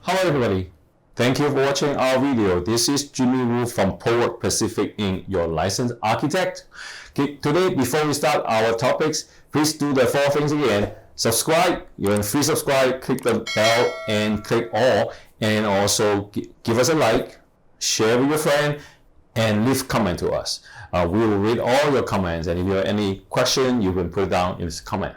Hello everybody, thank you for watching our video. This is Jimmy Wu from Power Pacific Inc., your licensed architect. Okay, today, before we start our topics, please do the 4 things again. Subscribe, you're in free subscribe, click the bell and click all, and also give us a like, share with your friend, and leave comment to us. We will read all your comments, and if you have any question, you can put it down in this comment.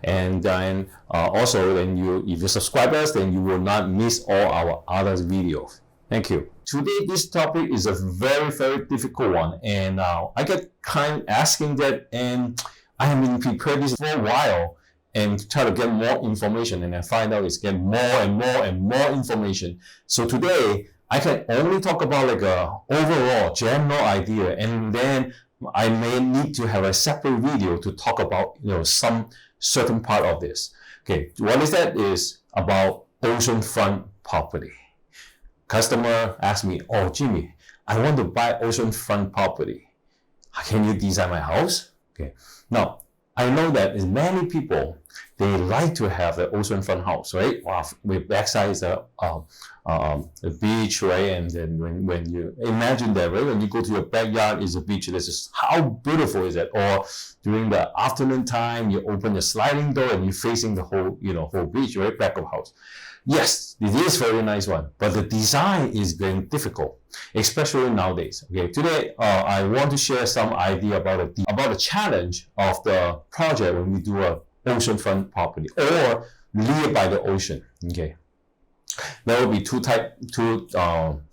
And then also, if you subscribe us, then you will not miss all our other videos. Thank you. Today, this topic is a very, very difficult one, and I get kind of asking that, and I have been prepared this for a while and try to get more information, and I find out it's getting more and more and more information. So today, I can only talk about like a overall general idea, and then I may need to have a separate video to talk about some certain part of this. Okay, what is that? Is about oceanfront property. Customer asked me, "Oh, Jimmy, I want to buy oceanfront property. Can you design my house?" Okay, now I know that many people, they like to have the oceanfront house, right? With backside is the beach, right? And then when you imagine that, right? When you go to your backyard is a beach. This is how beautiful is that? Or during the afternoon time, you open the sliding door and you're facing the whole, whole beach, right? Back of house. Yes, it is very nice one, but the design is very difficult, especially nowadays. Okay, today I want to share some idea about the challenge of the project when we do a oceanfront property or live by the ocean. Okay, there will be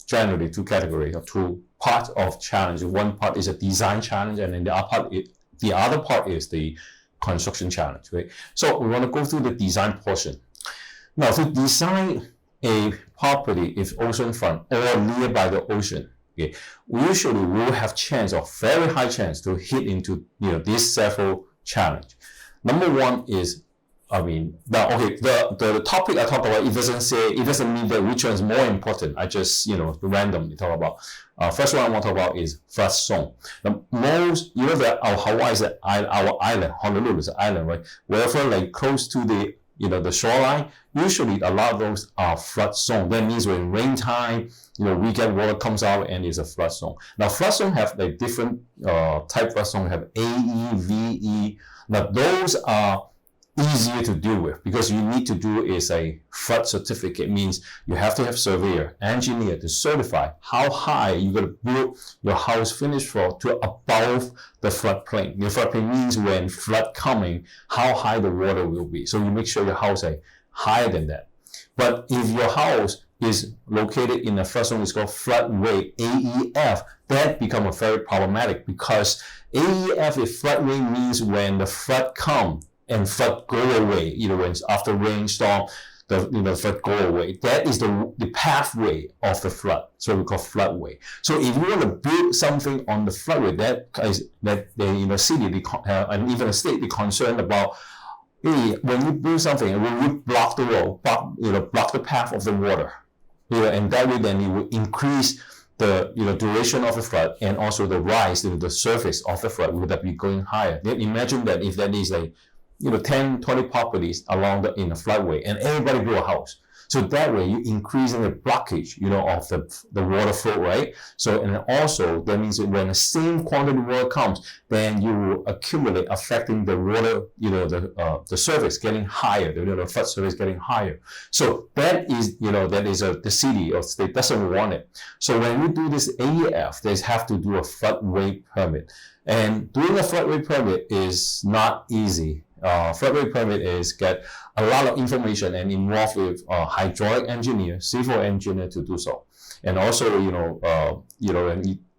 generally two categories or two parts of challenge. One part is a design challenge, and then the other part is the construction challenge. Right? So we want to go through the design portion. Now, to design a property if oceanfront or near by the ocean, okay, we usually will have chance or very high chance to hit into these several challenge. Number one is, the topic I talk about, it doesn't mean that which one is more important. I just randomly talk about. First one I want to talk about is flood zone. The most, that our Hawaii is our island, Honolulu is an island, right? Wherever like close to the the shoreline, usually a lot of those are flood zone. That means when rain time, we get water comes out and it's a flood zone. Now flood zone have like different type flood zone. Have AE, VE. Now those are easier to deal with because you need to do is a flood certificate. Means you have to have surveyor, engineer to certify how high you're going to build your house finished floor to above the floodplain. The floodplain means when flood coming, how high the water will be. So you make sure your house is higher than that. But if your house is located in a flood zone, it's called floodway, AEF, that becomes very problematic because AEF is floodway means when the flood comes and flood go away, when it's after rainstorm, the flood go away. That is the pathway of the flood. So we call floodway. So if you want to build something on the floodway, that the city and even the state be concerned about, hey, when you build something, will you block the road, block the path of the water, and that way then it will increase the duration of the flood and also the rise, the surface of the flood will that be going higher. Then imagine that if that is like 10, 20 properties along in the floodway and everybody build a house. So that way you increasing the blockage, of the water flow, right? So, and also that means that when the same quantity of water comes, then you will accumulate affecting the water, the surface getting higher, the flood surface getting higher. So that is, the city or state doesn't want it. So when you do this AEF, they have to do a floodway permit. And doing a floodway permit is not easy. Floodway permit is get a lot of information and involved with hydraulic engineer, civil engineer to do so. And also,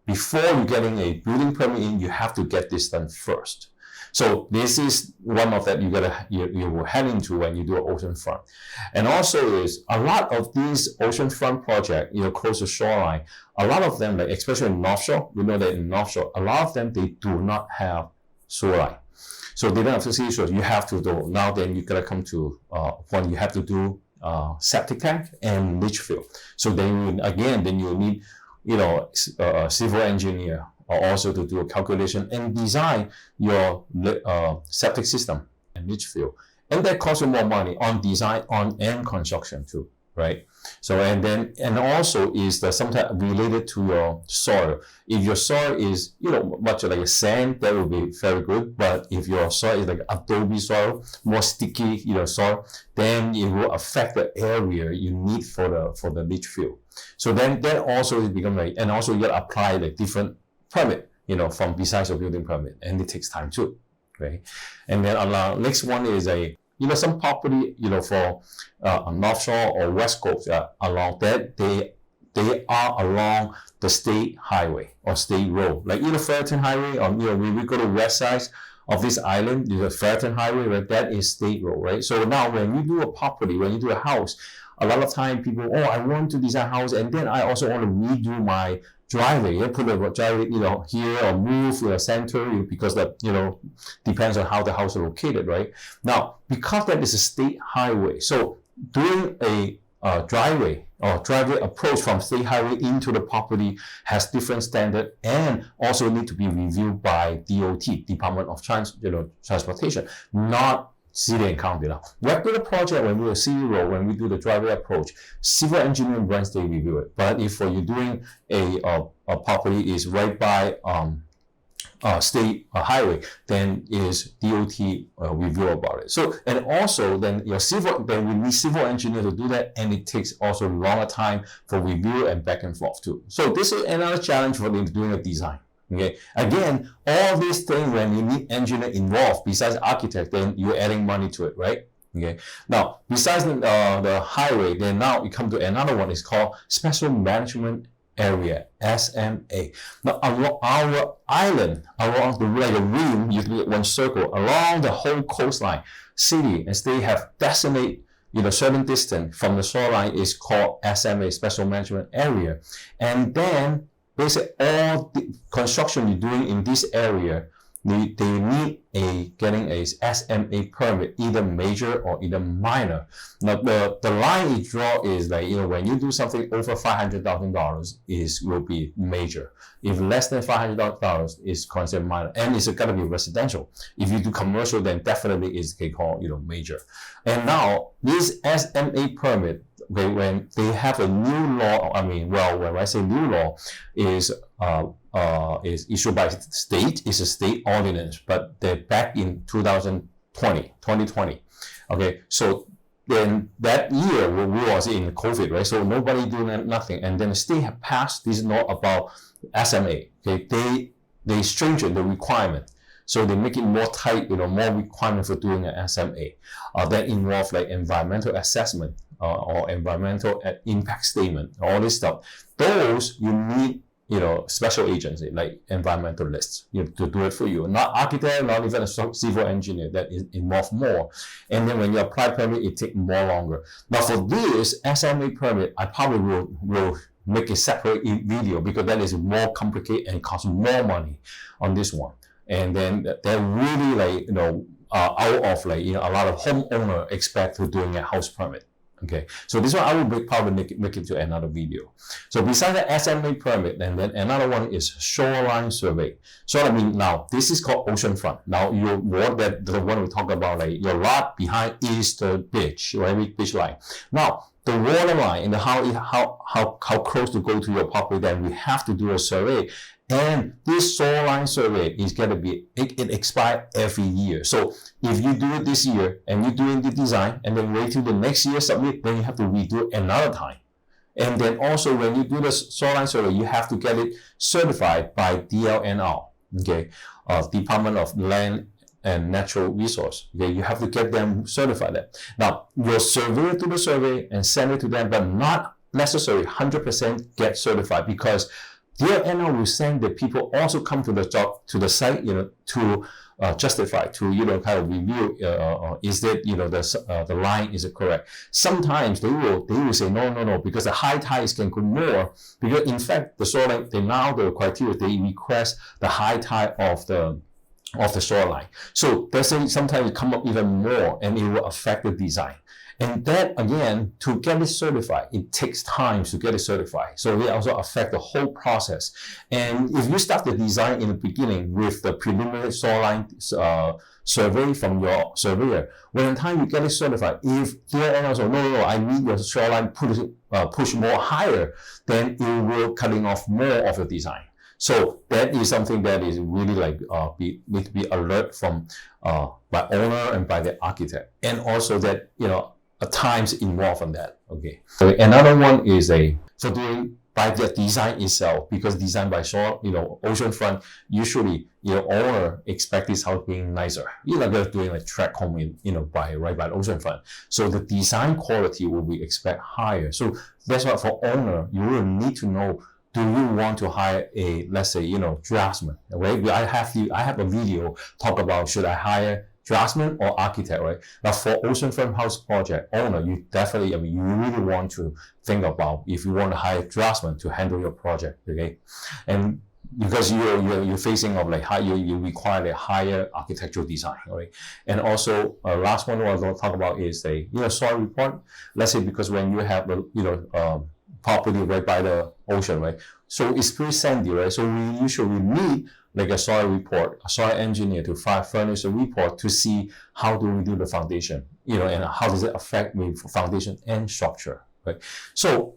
before you getting a building permit in, you have to get this done first. So this is one of that you will head into when you do an oceanfront. And also is a lot of these oceanfront project, close to shoreline, a lot of them, like especially in North Shore, we know that in North Shore, a lot of them, they do not have shoreline. So they don't have to see, so you have to do, now then you gotta come to when you have to do septic tank and leach field. So then you need, a civil engineer or also to do a calculation and design your septic system and leach field. And that costs you more money on design, and construction too, right? So and also is the sometimes related to your soil. If your soil is much like a sand, that will be very good. But if your soil is like adobe soil, more sticky soil, then it will affect the area you need for the leach field. So then that also is become like, and also you got to apply the different permit from besides your building permit, and it takes time too, right? And then next one is some property, for North Shore or West Coast, along that, they are along the state highway or state road. Like Fullerton Highway, or when we go to west side of this island, the Fullerton Highway, right? That is state road, right? So now when you do a property, when you do a house, a lot of time people, I want to design a house, and then I also want to redo my driveway. Put the driveway, here, or move to the center, because that, depends on how the house is located, right? Now, because that is a state highway, so doing a driveway or driveway approach from state highway into the property has different standard, and also need to be reviewed by DOT, Department of Transportation, not city and county. Now, regular project, when we do a city road, when we do the driveway approach, civil engineering branch, they review it. But if you're doing a property is right by state highway, then is DOT review about it. So, and also then we need civil engineer to do that, and it takes also longer time for review and back and forth too. So this is another challenge for them doing a design. Okay. Again, all these things, when you need engineer involved besides architect, then you're adding money to it, right? Okay. Now, besides the highway, then now you come to another one. It's called Special Management Area, SMA. Now, along our island, along the rim, you do one circle along the whole coastline, city and state have designated certain distance from the shoreline is called SMA, Special Management Area, and then basically all the construction you're doing in this area, they need getting a SMA permit, either major or either minor. Now the line you draw is like, when you do something over $500,000 will be major. If less than $500,000 is considered minor, and it's got to be residential. If you do commercial, then definitely is called major. And now this SMA permit, when they have a new law, when I say new law, is issued by state, it's a state ordinance, but they're back in 2020. Okay, so then that year we was in COVID, right? So nobody doing nothing, and then the state have passed this law about SMA. Okay, they stringent the requirement. So they make it more tight, more requirement for doing an SMA. That involve like environmental assessment or environmental impact statement, all this stuff. Those you need, special agency like environmentalists, to do it for you. Not architect, not even a civil engineer, that is involved more. And then when you apply permit, it takes more longer. But for this SMA permit, I probably will make a separate video, because that is more complicated and costs more money on this one. And then they're really out of a lot of homeowner expect to doing a house permit. Okay, so this one I will probably make it to another video. So besides the SMA permit, and then another one is shoreline survey. So now this is called Oceanfront. Now the one we talk about, like your lot behind is the beach, right? Beach line. Now the water line and how close to go to your property, then we have to do a survey. And this shoreline survey is going to be, it expires every year. So if you do it this year and you're doing the design and then wait till the next year submit, then you have to redo it another time. And then also when you do the shoreline survey, you have to get it certified by DLNR, okay, Department of Land and Natural Resource. Okay, you have to get them certified. Now, your surveyor do the survey and send it to them, but not necessarily 100% get certified, because DLNR will send the people also come to the job, to the site, to justify, to kind of review, is that the line is correct. Sometimes they will say no, because the high tides can go more, because in fact the shoreline, the criteria, they request the high tide of the of the shoreline. So there's sometimes it come up even more, and it will affect the design. And that, again, to get it certified, it takes time to get it certified. So it also affects the whole process. And if you start the design in the beginning with the preliminary shoreline survey from your surveyor, when the time you get it certified, if DLNR says, no, I need your shoreline push more higher, then it will cutting off more of the design. So that is something that is really like need to be alert from by owner and by the architect, and also that times involved on that. Okay. So another one is for doing by the design itself, because design by oceanfront, usually owner expect this house being nicer. You're not just doing like tract home by the oceanfront. So the design quality will be expect higher. So that's why for owner, you will need to know, do you want to hire a, let's say, draftsman, right? I have a video talk about, should I hire draftsman or architect, right? Now for oceanfront house project owner, you definitely, you really want to think about if you want to hire draftsman to handle your project, okay? And because you're facing of like you require a higher architectural design, right? And also last one I want to talk about is a soil report. Let's say because when you have the property right by the ocean, right? So it's pretty sandy, right? So we usually need like a soil report, a soil engineer to furnish a report to see how do we do the foundation, and how does it affect the foundation and structure, right? So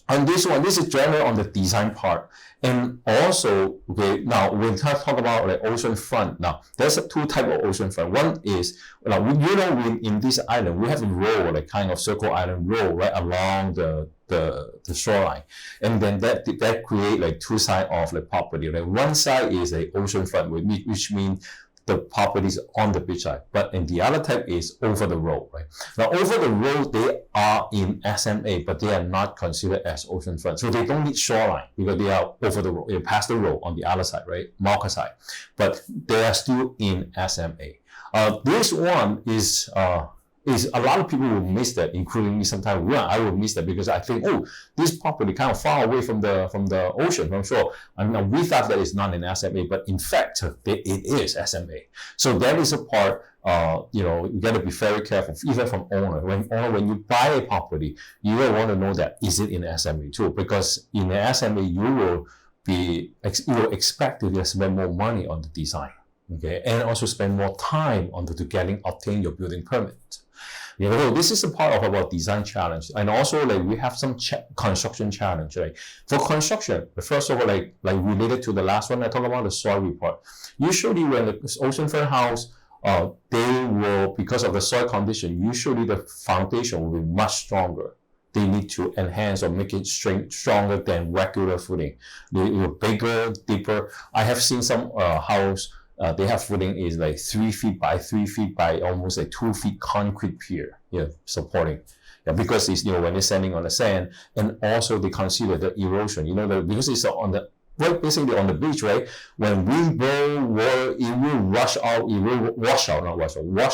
on this one, this is general on the design part. And also, okay, now we'll talk about like oceanfront. Now, there's two types of oceanfront. One is, in this island, we have a row, like kind of circle island row right along the shoreline. And then that create like two sides of the property. Like one side is a oceanfront, which means the properties on the beach side, but in the other type is over the road, right? Now over the road, they are in SMA, but they are not considered as oceanfront. So they don't need shoreline because they are over the road, they pass the road on the other side, right? Market side, but they are still in SMA. This one is a lot of people will miss that, including me sometimes. I will miss that because I think, this property kind of far away from the ocean, I'm sure. We thought that it's not an SMA, but in fact, it is SMA. So that is a part, you got to be very careful, even from owner. When you buy a property, you will want to know that, is it in SMA too? Because in the SMA, you will expect to spend more money on the design, okay? And also spend more time on obtain your building permit. This is a part of our design challenge, and also like we have some construction challenge. Right? For construction, first of all, like related to the last one I talked about, the soil report. Usually, when the oceanfront house, they will, because of the soil condition, usually the foundation will be much stronger. They need to enhance or make it stronger than regular footing. They're bigger, deeper. I have seen some house. They have footing is like 3 feet by 3 feet by almost like 2 feet concrete pier, supporting. Because it's, when they're standing on the sand, and also they consider the erosion, because it's basically on the beach, right? When wind blow, water, it will wash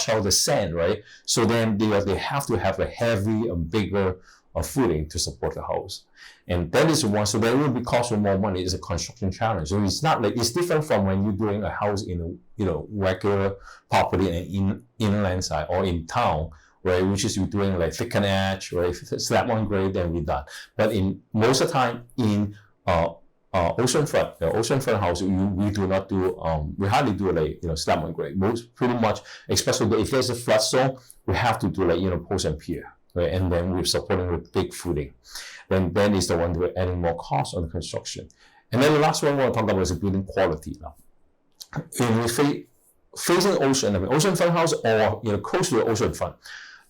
out the sand, right? So then they have to have a heavy and bigger footing to support the house. And that is one, so that will be costing more money. It's a construction challenge. So it's not like, it's different from when you're doing a house in regular property in inland side or in town, right? Which is you're doing like thicken edge, right? Slab on grade, then we're done. But in most of the time in oceanfront, the oceanfront house, we do not do, we hardly do like, slab on grade. Pretty much, especially if there's a flood zone, we have to do like, post and pier. Right? And then we're supporting with big footing. Then is the one we're adding more cost on the construction. And then the last one we want to talk about is the building quality now. Facing ocean, oceanfront house or close to the oceanfront,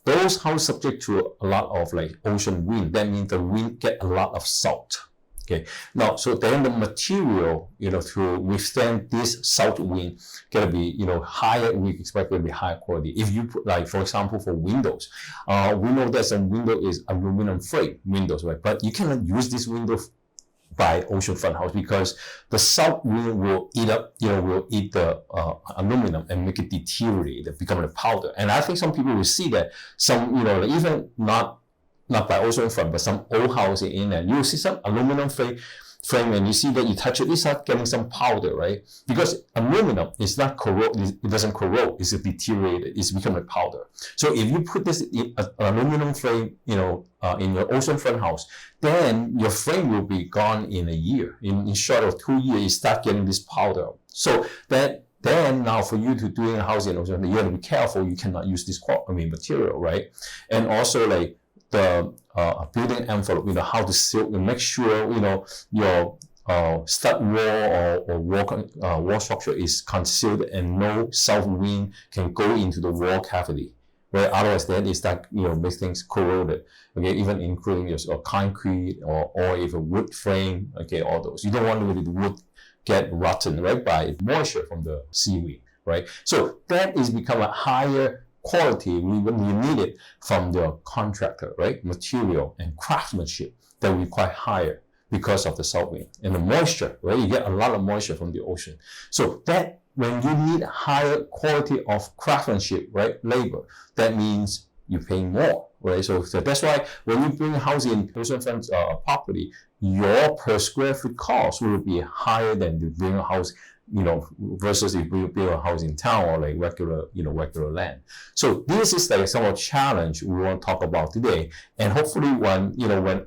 those houses subject to a lot of like ocean wind. That means the wind get a lot of salt. Okay. Now, so then the material, to withstand this salt wind, gotta be, higher. We expect it to be higher quality. If you put, like, for example, for windows, we know that some window is aluminum frame windows, right? But you cannot use this window by oceanfront house because the salt wind will eat up, will eat the aluminum and make it deteriorate, become a powder. And I think some people will see that some, even not by oceanfront, but some old house in inland, you will see some aluminum frame frame and you see that you touch it, you start getting some powder, right? Because aluminum is not corrode, it doesn't corrode, it's deteriorated, it's become like powder. So if you put this in an aluminum frame, in your oceanfront house, then your frame will be gone in a year. In short of 2 years, you start getting this powder. So then now for you to do a house in ocean, you have to be careful. You cannot use this material, right? And also like the building envelope, how to seal, make sure your stud wall or wall structure is concealed and no south wind can go into the wall cavity. Where otherwise then is that make things corroded. Okay, even including your concrete or even wood frame. Okay, all those. You don't want the wood get rotten, right, by moisture from the seaweed, right? So that is become a higher quality when you need it from the contractor, right? Material and craftsmanship that will be quite higher because of the south wind and the moisture, right? You get a lot of moisture from the ocean. So that when you need higher quality of craftsmanship, right, labor, that means you're paying more, right? So that's why when you bring a house in oceanfront property, your per square foot cost will be higher than you bring a house, versus if you build a house in town or like regular land. So this is like some of the challenge we want to talk about today. And hopefully when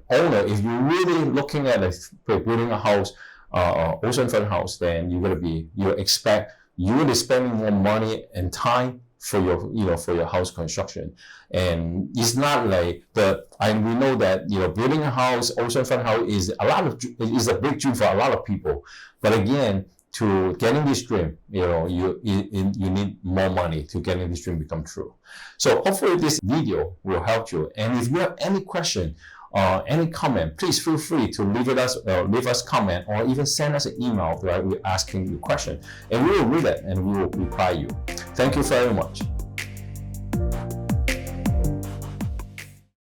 owner, if you're really looking at building a house, oceanfront house, then you're going to be spending more money and time for your house construction. And it's not like and we know that building a house, oceanfront house is a big dream for a lot of people. But again, to getting this dream, you need more money to getting this dream become true. So hopefully this video will help you. And if you have any question, any comment, please feel free to leave us comment or even send us an email, right? We're asking you a question and we will read it and we will reply you. Thank you very much.